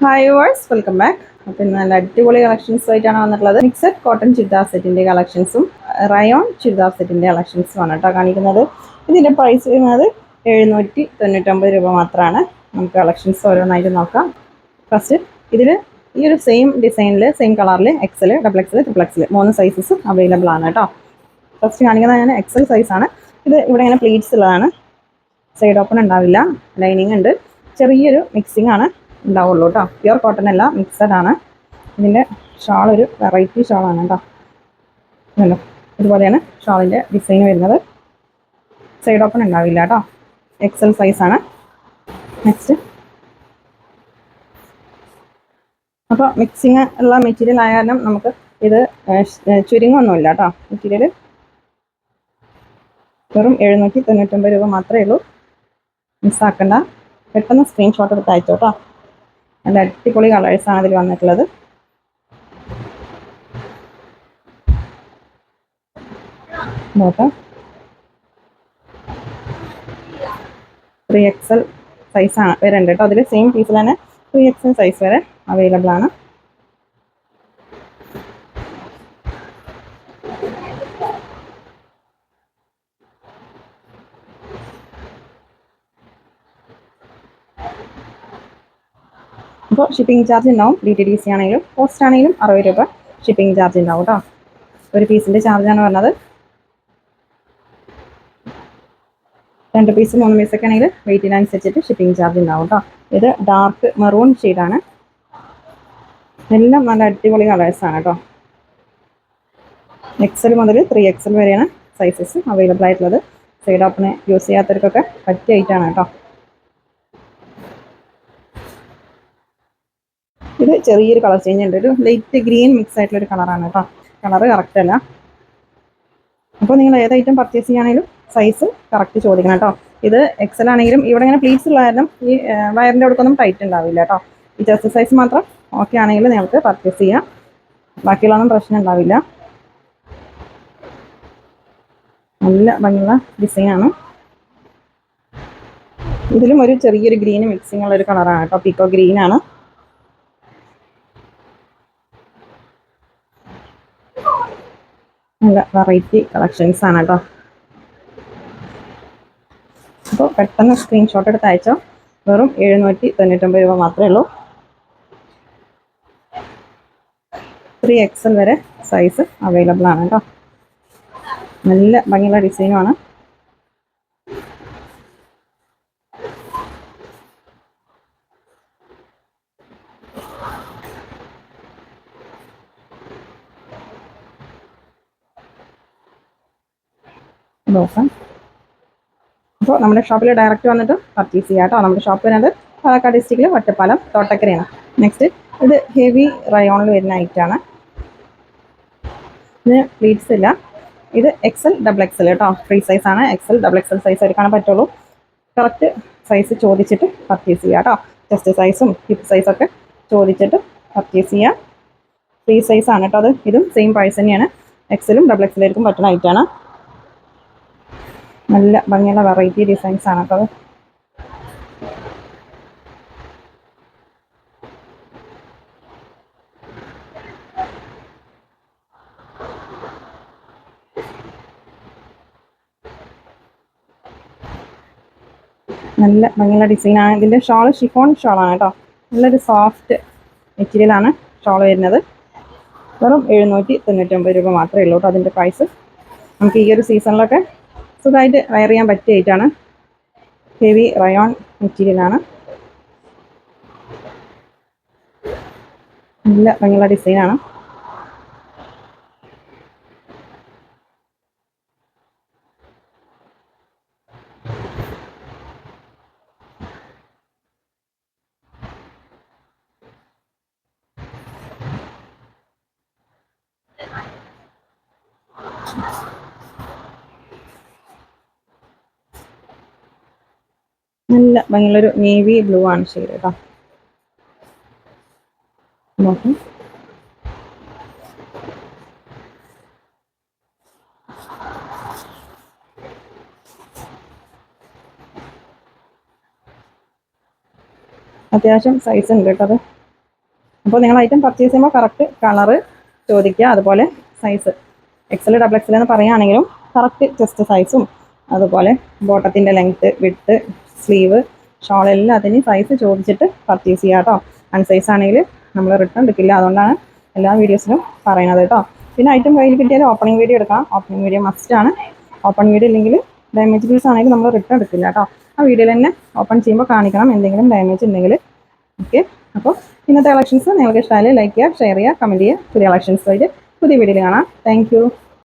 Hi verse welcome back. അപ്പം ഇന്ന് നല്ല അടിപൊളി കളക്ഷൻസ് ആയിട്ടാണ് വന്നിട്ടുള്ളത്. മിക്സഡ് കോട്ടൺ ചുരിദാർ സെറ്റിൻ്റെ കളക്ഷൻസും റയോൺ ചുരിദാർ സെറ്റിൻ്റെ കളക്ഷൻസും ആണ് കേട്ടോ കാണിക്കുന്നത്. ഇതിൻ്റെ പ്രൈസ് വരുന്നത് 799 രൂപ മാത്രമാണ്. നമുക്ക് കളക്ഷൻസ് ഓരോന്നായിട്ട് നോക്കാം. ഫസ്റ്റ് ഇതിൽ ഈ ഒരു സെയിം ഡിസൈനിൽ സെയിം കളറിൽ XL, double XL, triple XL 3 സൈസസും അവൈലബിൾ ആണ് കേട്ടോ. ഫസ്റ്റ് കാണിക്കുന്നത് ഞാൻ എക്സൽ സൈസാണ്. ഇത് ഇവിടെ ഇങ്ങനെ പ്ലീറ്റ്സ് ഉള്ളതാണ്. സൈഡ് ഓപ്പൺ ഉണ്ടാവില്ല, ലൈനിങ് ഉണ്ട്. ചെറിയൊരു മിക്സിംഗ് ആണ് ഉണ്ടാവുള്ളൂ കേട്ടോ. പ്യുർ കോട്ടൺ അല്ല, മിക്സഡ് ആണ്. ഇതിൻ്റെ ഷാൾ ഒരു വെറൈറ്റി ഷാളാണ് കേട്ടോ. ഇതല്ലോ, ഇതുപോലെയാണ് ഷാളിൻ്റെ ഡിസൈൻ വരുന്നത്. സൈഡ് ഓപ്പൺ ഉണ്ടാവില്ല കേട്ടോ. എക്സൽ സൈസാണ്. നെക്സ്റ്റ്, അപ്പോൾ മിക്സിങ് ഉള്ള മെറ്റീരിയൽ ആയാലും നമുക്ക് ഇത് ചുരുങ്ങൊന്നുമില്ല കേട്ടോ. മെറ്റീരിയൽ വെറും 799 രൂപ മാത്രമേ ഉള്ളൂ. മിസ്സാക്കണ്ട, പെട്ടെന്ന് സ്ക്രീൻഷോട്ട് എടുത്ത് അയച്ചോ കേട്ടോ. നല്ല അടിപൊളി കളേഴ്സാണ് അതിൽ വന്നിട്ടുള്ളത്. നോക്കാം, 3XL സൈസാണ് വരുന്നുണ്ട് കേട്ടോ. അതിൽ സെയിം പീസിൽ തന്നെ 3XL സൈസ് വരെ അവൈലബിൾ ആണ്. അപ്പോൾ ഷിപ്പിംഗ് ചാർജ് ഉണ്ടാവും. DTDC ആണെങ്കിലും പോസ്റ്റ് ആണെങ്കിലും 60 രൂപ ഷിപ്പിംഗ് ചാർജ് ഉണ്ടാവും കേട്ടോ. ഒരു പീസിൻ്റെ ചാർജാണ് പറഞ്ഞത്. 2 പീസ് 3 പീസൊക്കെ ആണെങ്കിൽ വെയിറ്റിനനുസരിച്ചിട്ട് ഷിപ്പിംഗ് ചാർജ് ഉണ്ടാവും കേട്ടോ. ഇത് ഡാർക്ക് മെറൂൺ ഷെയ്ഡാണ്. എല്ലാം നല്ല അടിപൊളി കളേഴ്സാണ് കേട്ടോ. XL മുതൽ 3XL വരെയാണ് സൈസസ് അവൈലബിൾ ആയിട്ടുള്ളത്. സൈഡ് ഓപ്പണ് യൂസ് ചെയ്യാത്തവർക്കൊക്കെ പറ്റിയ ഐറ്റാണ് കേട്ടോ. ഇത് ചെറിയൊരു കളർ ചേഞ്ച് ഉണ്ട്. ഒരു ലൈറ്റ് ഗ്രീൻ മിക്സ് ആയിട്ടുള്ളൊരു കളറാണ് കേട്ടോ. കളറ് കറക്റ്റ് അല്ല. അപ്പോൾ നിങ്ങൾ ഏത് ഐറ്റം പർച്ചേസ് ചെയ്യുകയാണെങ്കിലും സൈസ് കറക്റ്റ് ചോദിക്കണം കേട്ടോ. ഇത് XL ആണെങ്കിലും ഇവിടെ ഇങ്ങനെ പ്ലീറ്റ്സ് ഉള്ള കാരണം ഈ വയറിൻ്റെ അടുത്തൊന്നും ടൈറ്റ് ഉണ്ടാവില്ല കേട്ടോ. ഈ ചെസ്റ്റ് സൈസ് മാത്രം ഓക്കെ ആണെങ്കിൽ നിങ്ങൾക്ക് പർച്ചേസ് ചെയ്യാം. ബാക്കിയുള്ളതൊന്നും പ്രശ്നം ഉണ്ടാവില്ല. നല്ല ഭംഗിയുള്ള ഡിസൈനാണ്. ഇതിലും ഒരു ചെറിയൊരു ഗ്രീൻ മിക്സിങ് ഉള്ളൊരു കളറാണ് കേട്ടോ. പീക്കോ ഗ്രീൻ ആണ്. നല്ല വെറൈറ്റി കളക്ഷൻസ് ആണ് കേട്ടോ. അപ്പോൾ പെട്ടെന്ന് സ്ക്രീൻഷോട്ട് എടുത്ത് അയച്ചോ. വെറും 799 രൂപ മാത്രമേ ഉള്ളൂ. 3XL വരെ സൈസ് അവൈലബിൾ ആണ് കേട്ടോ. നല്ല ഭംഗിയുള്ള ഡിസൈനുമാണ്. നോക്കാം. അപ്പോൾ നമ്മുടെ ഷോപ്പിൽ ഡയറക്റ്റ് വന്നിട്ട് പർച്ചേസ് ചെയ്യാം കേട്ടോ. നമ്മുടെ ഷോപ്പ് വരുന്നത് പാലക്കാട് ഡിസ്ട്രിക്റ്റിൽ ഒറ്റപ്പാലം തോട്ടക്കരയാണ്. നെക്സ്റ്റ്, ഇത് ഹെവി റയോണിൽ വരുന്ന ഐറ്റാണ്. ഇത് പ്ലീറ്റ്സ് ഇല്ല. ഇത് XL ഡബിൾ XL കേട്ടോ. ഫ്രീ സൈസാണ്. XL ഡബിൾ XL സൈസ് എടുക്കാൻ പറ്റുള്ളൂ. കറക്റ്റ് സൈസ് ചോദിച്ചിട്ട് പർച്ചേസ് ചെയ്യുക കേട്ടോ. ചെസ്റ്റ് സൈസും ഹിപ്പ് സൈസൊക്കെ ചോദിച്ചിട്ട് പർച്ചേസ് ചെയ്യുക. ഫ്രീ സൈസാണ് കേട്ടോ. ഇതും സെയിം പ്രൈസ് തന്നെയാണ്. XLും ഡബിൾ XLായിരിക്കും പറ്റുന്ന ഐറ്റാണ്. നല്ല ഭംഗിയുള്ള വെറൈറ്റി ഡിസൈൻസ് ആണ് കേട്ടോ. നല്ല ഭംഗിയുള്ള ഡിസൈനാണ്. ഇതിൻ്റെ ഷാൾ ഷിഫോൺ ഷാളാണ് കേട്ടോ. നല്ലൊരു സോഫ്റ്റ് മെറ്റീരിയലാണ് ഷാൾ വരുന്നത്. വെറും 799 രൂപ മാത്രമേ ഉള്ളൂ കേട്ടോ അതിൻ്റെ പ്രൈസ്. നമുക്ക് ഈ ഒരു സീസണിലൊക്കെ സുഖമായിട്ട് വെയർ ചെയ്യാൻ പറ്റിയ ഐറ്റാണ്. ഹെവി റയോൺ മെറ്റീരിയലാണ്. നല്ല ഭംഗിയുള്ള ഡിസൈനാണ്. നല്ല ഭംഗിയുള്ളൊരു നേവി ബ്ലൂ ആണ് ഷെയ്ഡ് കേട്ടോ. നോക്കാം. അത്യാവശ്യം സൈസ് ഉണ്ട് കേട്ടോ. അത് അപ്പോൾ നിങ്ങൾ ഐറ്റം പർച്ചേസ് ചെയ്യുമ്പോൾ കറക്റ്റ് കളറ് ചോദിക്കുക, അതുപോലെ സൈസ് എക്സൽ ഡബിൾ എക്സൽ എന്ന് പറയുകയാണെങ്കിലും കറക്റ്റ് ചെസ്റ്റ് സൈസും അതുപോലെ ബോട്ടത്തിൻ്റെ ലെങ്ത്ത് വിഡ്ത്ത് സ്ലീവ് ഷോൾ എല്ലാത്തിനും സൈസ് ചോദിച്ചിട്ട് പർച്ചേസ് ചെയ്യുക കേട്ടോ. അൺസൈസ് ആണെങ്കിൽ നമ്മൾ റിട്ടേൺ എടുക്കില്ല, അതുകൊണ്ടാണ് എല്ലാ വീഡിയോസിലും പറയുന്നത് കേട്ടോ. പിന്നെ ഐറ്റം കയ്യിൽ കിട്ടിയാൽ ഓപ്പണിംഗ് വീഡിയോ എടുക്കാം, ഓപ്പണിംഗ് വീഡിയോ മസ്റ്റാണ്. ഓപ്പൺ വീഡിയോ ഇല്ലെങ്കിൽ ഡാമേജ് പീസ് ആണെങ്കിൽ നമ്മൾ റിട്ടേൺ എടുക്കില്ല കേട്ടോ. ആ വീഡിയോയിൽ തന്നെ ഓപ്പൺ ചെയ്യുമ്പോൾ കാണിക്കണം എന്തെങ്കിലും ഡാമേജ് ഉണ്ടെങ്കിൽ. ഓക്കെ, അപ്പോൾ ഇന്നത്തെ കളക്ഷൻസ് നിങ്ങൾക്ക് ഇഷ്ടമായാലും ലൈക്ക് ചെയ്യുക, ഷെയർ ചെയ്യുക, കമൻറ്റ് ചെയ്യുക. പുതിയ കളക്ഷൻസ് ആയിട്ട് പുതിയ വീഡിയോയിൽ കാണാം. താങ്ക്